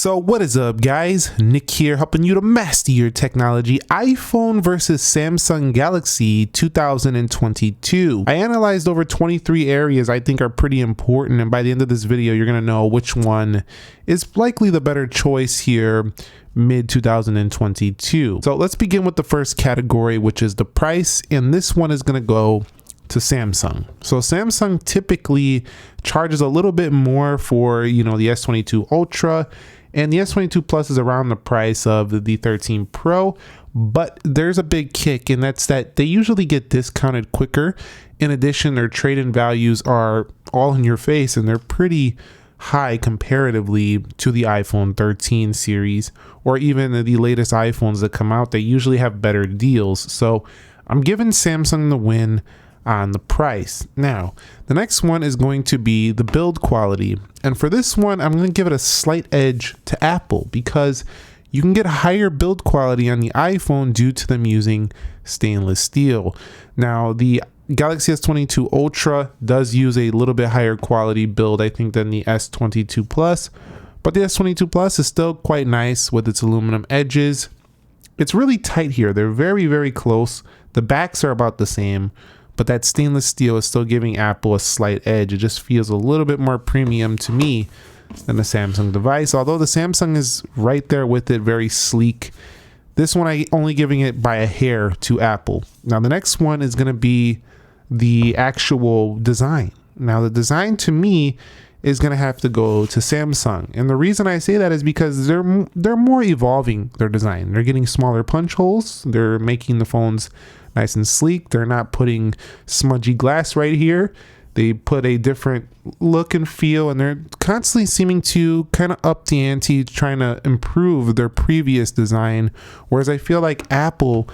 So what is up, guys? Nick here, helping you to master your technology. iPhone versus Samsung Galaxy 2022. I analyzed over 23 areas I think are pretty important, and by the end of this video you're gonna know which one is likely the better choice here mid 2022. So let's begin with the first category, which is the price, and this one is gonna go to Samsung. So Samsung typically charges a little bit more for, the S22 Ultra, and the S22 Plus is around the price of the 13 Pro, but there's a big kick, and that's that they usually get discounted quicker. In addition, their trade-in values are all in your face, and they're pretty high comparatively to the iPhone 13 series, or even the latest iPhones that come out. They usually have better deals. So I'm giving Samsung the win on the price. Now, the next one is going to be the build quality. And for this one, I'm going to give it a slight edge to Apple because you can get higher build quality on the iPhone due to them using stainless steel. Now, the Galaxy S22 Ultra does use a little bit higher quality build, I think, than the S22 Plus, but the S22 Plus is still quite nice with its aluminum edges. It's really tight here. They're very, very close. The backs are about the same, but that stainless steel is still giving Apple a slight edge. It just feels a little bit more premium to me than the Samsung device, although the Samsung is right there with it, very sleek. This one I only giving it by a hair to Apple. Now the next one is going to be the actual design. Now the design to me is going to have to go to Samsung, and the reason I say that is because they're more evolving their design. They're getting smaller punch holes. They're making the phones nice and sleek. They're not putting smudgy glass right here. They put a different look and feel, and they're constantly seeming to kind of up the ante, trying to improve their previous design. Whereas I feel like Apple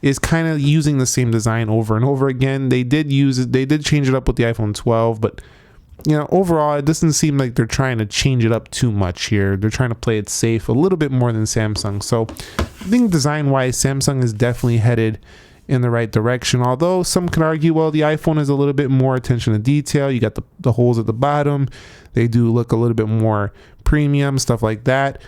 is kind of using the same design over and over again. They did change it up with the iPhone 12, but overall, it doesn't seem like they're trying to change it up too much here. They're trying to play it safe a little bit more than Samsung. So I think design-wise, Samsung is definitely headed in the right direction, although some could argue, well, the iPhone is a little bit more attention to detail. You got the holes at the bottom. They do look a little bit more premium, stuff like that.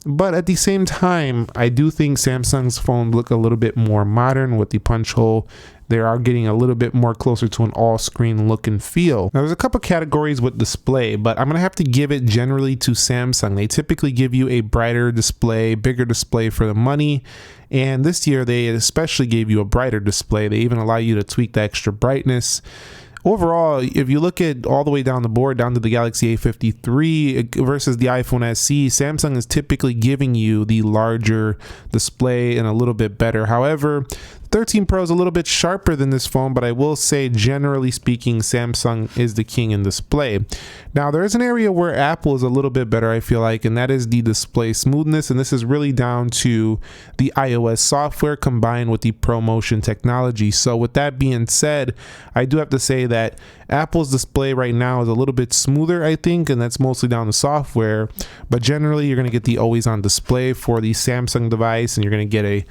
But at the same time, I do think Samsung's phone look a little bit more modern with the punch hole. They are getting a little bit more closer to an all-screen look and feel. Now, there's a couple categories with display, but I'm going to have to give it generally to Samsung. They typically give you a brighter display, bigger display for the money. And this year, they especially gave you a brighter display. They even allow you to tweak the extra brightness. Overall, if you look at all the way down the board, down to the Galaxy A53 versus the iPhone SE, Samsung is typically giving you the larger display and a little bit better. However, 13 Pro is a little bit sharper than this phone, but I will say, generally speaking, Samsung is the king in display. Now, there is an area where Apple is a little bit better, I feel like, and that is the display smoothness, and this is really down to the iOS software combined with the ProMotion technology. So with that being said, I do have to say that Apple's display right now is a little bit smoother, I think, and that's mostly down to software, but generally you're going to get the always-on display for the Samsung device, and you're going to get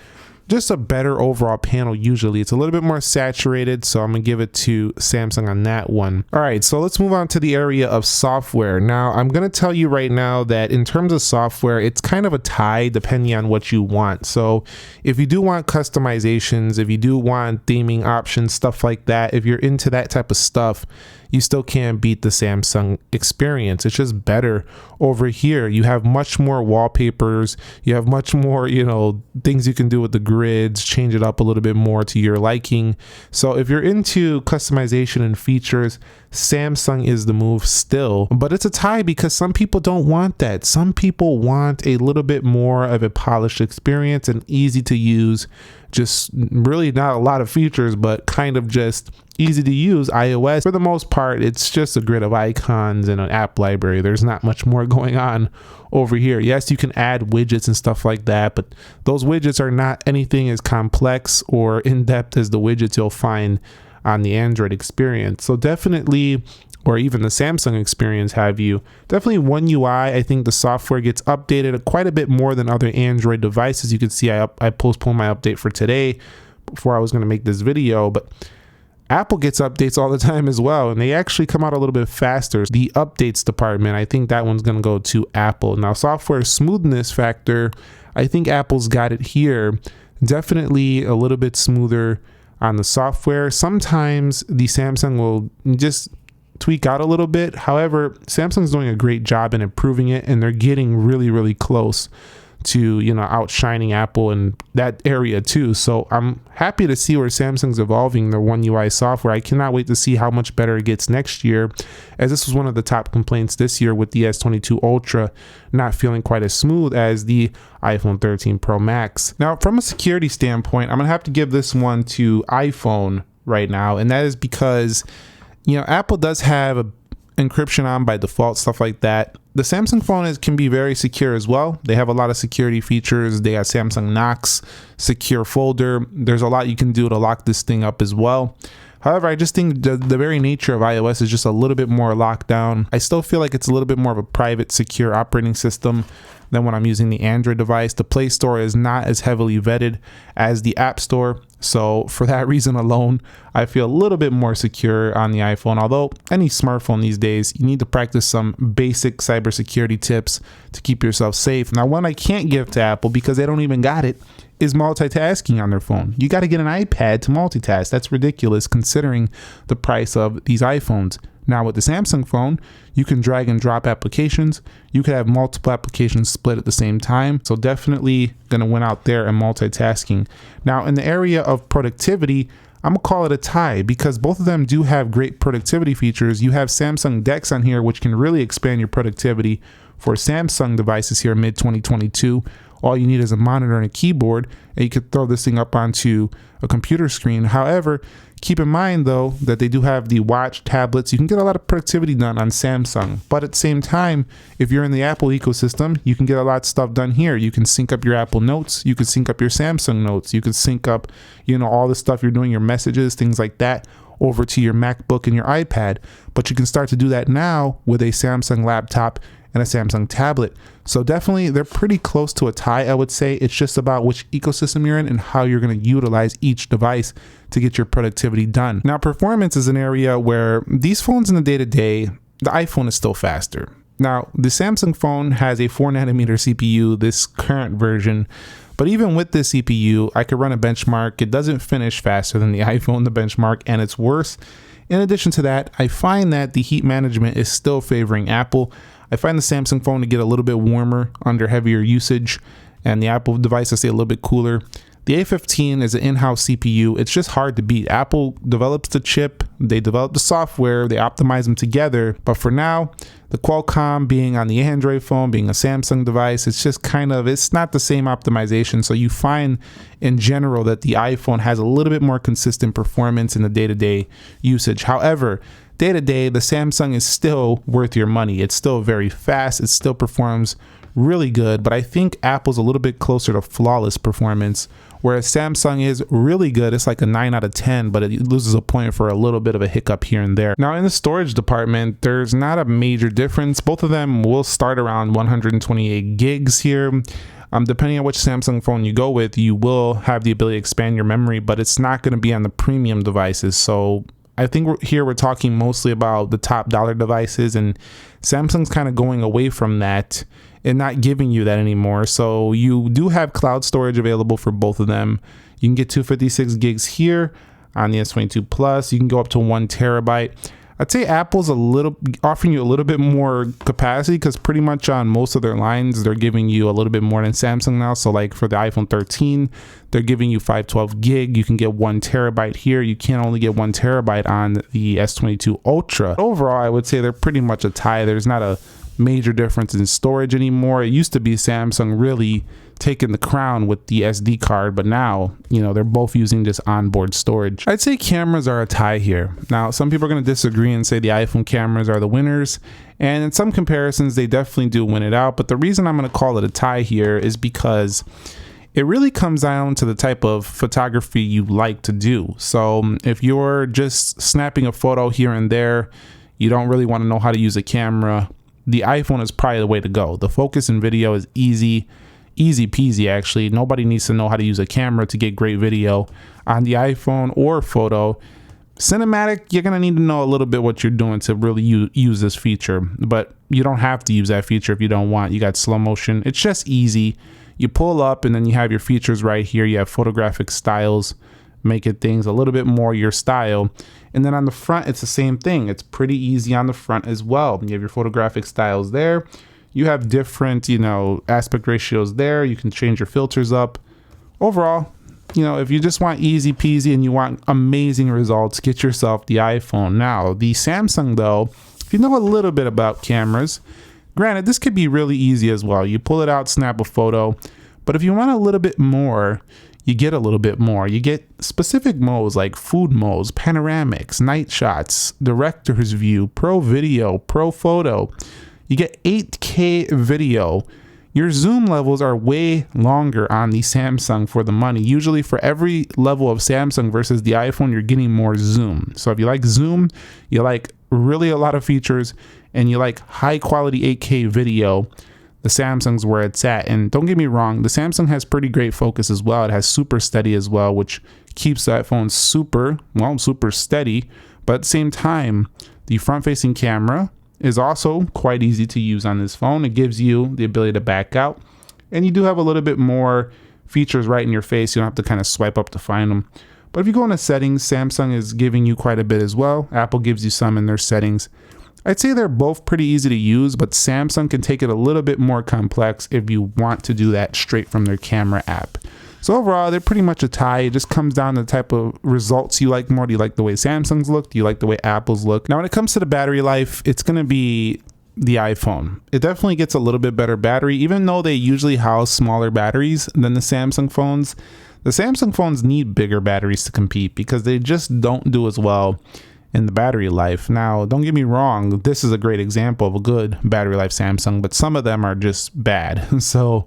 just a better overall panel. Usually it's a little bit more saturated, so I'm gonna give it to Samsung on that one. All right, so let's move on to the area of software. Now, I'm gonna tell you right now that in terms of software, it's kind of a tie depending on what you want. So if you do want customizations, if you do want theming options, stuff like that, if you're into that type of stuff, you still can't beat the Samsung experience. It's just better over here. You have much more wallpapers. You have much more, things you can do with the grids, change it up a little bit more to your liking. So if you're into customization and features, Samsung is the move still, but it's a tie because some people don't want that. Some people want a little bit more of a polished experience and easy to use, just really not a lot of features, but kind of just easy to use iOS. For the most part, it's just a grid of icons and an app library. There's not much more going on over here. Yes, you can add widgets and stuff like that, but those widgets are not anything as complex or in-depth as the widgets you'll find on the Android experience. So definitely, or even the Samsung experience, definitely One UI. I think the software gets updated quite a bit more than other Android devices. You can see I postponed my update for today before I was going to make this video, but Apple gets updates all the time as well, and they actually come out a little bit faster. The updates department, I think that one's going to go to Apple. Now, software smoothness factor, I think Apple's got it here. Definitely a little bit smoother on the software. Sometimes the Samsung will just tweak out a little bit. However, Samsung's doing a great job in improving it, and they're getting really, really close to, you know, outshining Apple in that area too. So I'm happy to see where Samsung's evolving their One UI software. I cannot wait to see how much better it gets next year, as this was one of the top complaints this year with the S22 Ultra not feeling quite as smooth as the iPhone 13 Pro Max. Now, from a security standpoint, I'm gonna have to give this one to iPhone right now, and that is because, you know, Apple does have a encryption on by default, stuff like that. The Samsung phone can be very secure as well. They have a lot of security features. They have Samsung Knox, secure folder. There's a lot you can do to lock this thing up as well. However, I just think the very nature of iOS is just a little bit more locked down. I still feel like it's a little bit more of a private, secure operating system than when I'm using the Android device. The Play Store is not as heavily vetted as the App Store. So for that reason alone, I feel a little bit more secure on the iPhone. Although any smartphone these days, you need to practice some basic cybersecurity tips to keep yourself safe. Now, one I can't give to Apple because they don't even got it is multitasking on their phone. You got to get an iPad to multitask. That's ridiculous considering the price of these iPhones. Now with the Samsung phone, you can drag and drop applications. You could have multiple applications split at the same time. So definitely gonna win out there in multitasking. Now in the area of productivity, I'm gonna call it a tie because both of them do have great productivity features. You have Samsung Dex on here, which can really expand your productivity for Samsung devices here mid 2022. All you need is a monitor and a keyboard, and you could throw this thing up onto a computer screen. However, keep in mind though that they do have the watch, tablets. You can get a lot of productivity done on Samsung, but at the same time, if you're in the Apple ecosystem, you can get a lot of stuff done here. You can sync up your Apple Notes, you can sync up your Samsung Notes, you can sync up, you know, all the stuff you're doing, your messages, things like that, over to your MacBook and your iPad. But you can start to do that now with a Samsung laptop and a Samsung tablet. So definitely they're pretty close to a tie, I would say. It's just about which ecosystem you're in and how you're going to utilize each device to get your productivity done. Now, performance is an area where these phones in the day-to-day, the iPhone is still faster. Now, the Samsung phone has a 4nm CPU, this current version, but even with this CPU, I could run a benchmark. It doesn't finish faster than the iPhone, the benchmark, and it's worse. In addition to that, I find that the heat management is still favoring Apple. I find the Samsung phone to get a little bit warmer under heavier usage, and the Apple device to stay a little bit cooler. The A15 is an in-house CPU. It's just hard to beat. Apple develops the chip, they develop the software, they optimize them together. But for now, the Qualcomm being on the Android phone, being a Samsung device, it's just it's not the same optimization. So you find in general that the iPhone has a little bit more consistent performance in the day-to-day usage. However, day-to-day, the Samsung is still worth your money. It's still very fast. It still performs really good, but I think Apple's a little bit closer to flawless performance, whereas Samsung is really good. It's like a 9 out of 10, but it loses a point for a little bit of a hiccup here and there. Now in the storage department, there's not a major difference. Both of them will start around 128 gigs here. Depending on which Samsung phone you go with, you will have the ability to expand your memory, but it's not going to be on the premium devices. So I think we're talking mostly about the top dollar devices, and Samsung's kind of going away from that and not giving you that anymore. So you do have cloud storage available for both of them. You can get 256 gigs here on the S22 Plus. You can go up to 1 terabyte. I'd say Apple's offering you a little bit more capacity because pretty much on most of their lines, they're giving you a little bit more than Samsung now. So like for the iPhone 13, they're giving you 512 gig. You can get 1 terabyte here. You can only get 1 terabyte on the S22 Ultra. Overall, I would say they're pretty much a tie. There's not a major difference in storage anymore. It used to be Samsung really taking the crown with the SD card, but now, you know, they're both using this onboard storage. I'd say cameras are a tie here. Now, some people are going to disagree and say the iPhone cameras are the winners, and in some comparisons, they definitely do win it out, but the reason I'm going to call it a tie here is because it really comes down to the type of photography you like to do. So if you're just snapping a photo here and there, you don't really want to know how to use a camera, the iPhone is probably the way to go. The focus in video is easy peasy actually. Nobody needs to know how to use a camera to get great video on the iPhone or photo. Cinematic, you're gonna need to know a little bit what you're doing to really use this feature, but you don't have to use that feature if you don't want. You got slow motion. It's just easy. You pull up and then you have your features right here. You have photographic styles, making things a little bit more your style. And then on the front, it's the same thing. It's pretty easy on the front as well. You have your photographic styles there. You have different, aspect ratios there. You can change your filters up. Overall, if you just want easy peasy and you want amazing results, get yourself the iPhone. Now, the Samsung though, if you know a little bit about cameras, granted, this could be really easy as well. You pull it out, snap a photo, but if you want a little bit more, you get a little bit more. You get specific modes like food modes, panoramics, night shots, director's view, pro video, pro photo. You get 8K video. Your zoom levels are way longer on the Samsung for the money. Usually for every level of Samsung versus the iPhone, you're getting more zoom. So if you like zoom, you like really a lot of features, and you like high quality 8K video, the Samsung's where it's at. And don't get me wrong, the Samsung has pretty great focus as well. It has super steady as well, which keeps that phone super steady. But at the same time, the front facing camera is also quite easy to use on this phone. It gives you the ability to back out, and you do have a little bit more features right in your face. You don't have to kind of swipe up to find them. But if you go into settings, Samsung is giving you quite a bit as well. Apple gives you some in their settings. I'd say they're both pretty easy to use, but Samsung can take it a little bit more complex if you want to do that straight from their camera app. So overall, they're pretty much a tie. It just comes down to the type of results you like more. Do you like the way Samsung's look? Do you like the way Apple's look? Now, when it comes to the battery life, it's going to be the iPhone. It definitely gets a little bit better battery, even though they usually house smaller batteries than the Samsung phones. The Samsung phones need bigger batteries to compete because they just don't do as well in the battery life. Now, don't get me wrong, this is a great example of a good battery life Samsung, but some of them are just bad. So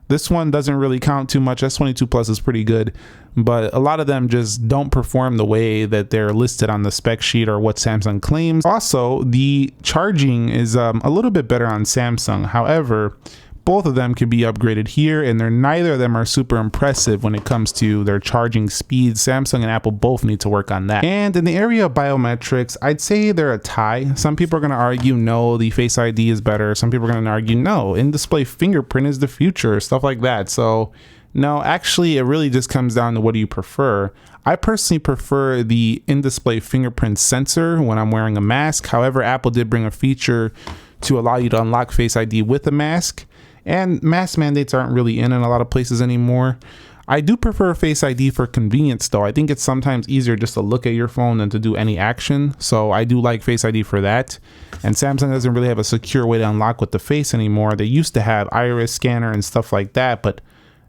this one doesn't really count too much. S22 Plus is pretty good, but a lot of them just don't perform the way that they're listed on the spec sheet or what Samsung claims. Also, the charging is a little bit better on Samsung. However, both of them can be upgraded here, and neither of them are super impressive when it comes to their charging speeds. Samsung and Apple both need to work on that. And in the area of biometrics, I'd say they're a tie. Some people are going to argue no, the Face ID is better. Some people are going to argue no, in-display fingerprint is the future, stuff like that. So no, actually, it really just comes down to what do you prefer. I personally prefer the in-display fingerprint sensor when I'm wearing a mask. However, Apple did bring a feature to allow you to unlock Face ID with a mask. And mask mandates aren't really in a lot of places anymore. I do prefer Face ID for convenience though. I think it's sometimes easier just to look at your phone than to do any action. So I do like Face ID for that. And Samsung doesn't really have a secure way to unlock with the face anymore. They used to have iris scanner and stuff like that, but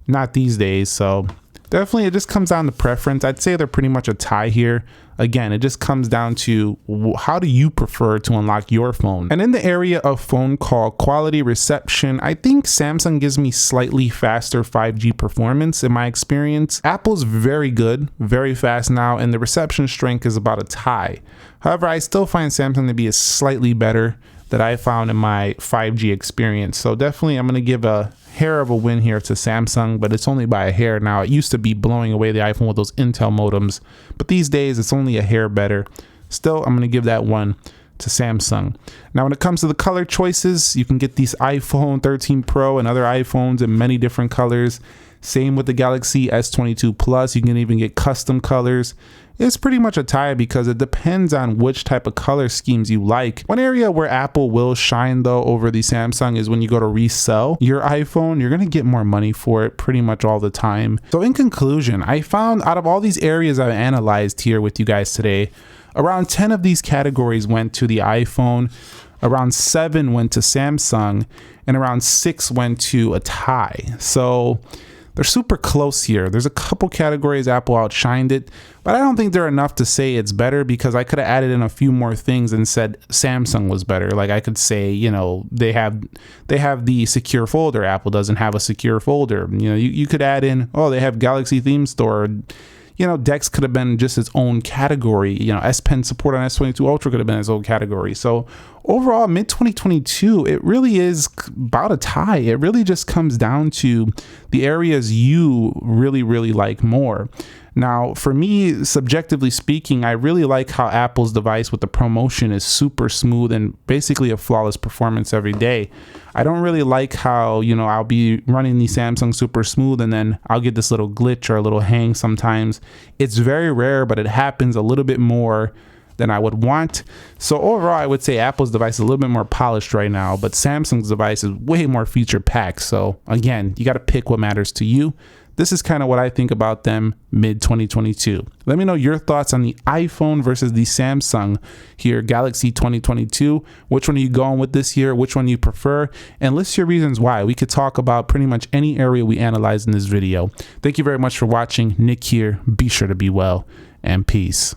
not these days. So definitely it just comes down to preference. I'd say they're pretty much a tie here. Again, it just comes down to how do you prefer to unlock your phone? And in the area of phone call quality reception, I think Samsung gives me slightly faster 5G performance in my experience. Apple's very good, very fast now, and the reception strength is about a tie. However, I still find Samsung to be a slightly better that I found in my 5G experience. So definitely I'm going to give a hair of a win here to Samsung, but it's only by a hair now. It used to be blowing away the iPhone with those Intel modems, but these days it's only a hair better. Still, I'm going to give that one to Samsung. Now, when it comes to the color choices, you can get these iPhone 13 Pro and other iPhones in many different colors. Same with the Galaxy S22 Plus. You can even get custom colors. It's pretty much a tie because it depends on which type of color schemes you like. One area where Apple will shine though over the Samsung is when you go to resell your iPhone, you're going to get more money for it pretty much all the time. So in conclusion, I found out of all these areas I've analyzed here with you guys today, around 10 of these categories went to the iPhone, around 7 went to Samsung, and around 6 went to a tie. So they're super close here. There's a couple categories Apple outshined it, but I don't think they're enough to say it's better because I could have added in a few more things and said Samsung was better. Like I could say, they have the secure folder. Apple doesn't have a secure folder. You could add in, they have Galaxy Theme Store. Dex could have been just its own category. S Pen support on S22 Ultra could have been its own category. So overall, mid-2022, it really is about a tie. It really just comes down to the areas you really, really like more. Now, for me, subjectively speaking, I really like how Apple's device with the ProMotion is super smooth and basically a flawless performance every day. I don't really like how, you know, I'll be running the Samsung super smooth and then I'll get this little glitch or a little hang sometimes. It's very rare, but it happens a little bit more than I would want. So overall, I would say Apple's device is a little bit more polished right now, but Samsung's device is way more feature packed. So again, you got to pick what matters to you. This is kind of what I think about them mid 2022. Let me know your thoughts on the iPhone versus the Samsung here, Galaxy 2022. Which one are you going with this year? Which one you prefer? And list your reasons why. We could talk about pretty much any area we analyze in this video. Thank you very much for watching. Nick here. Be sure to be well and peace.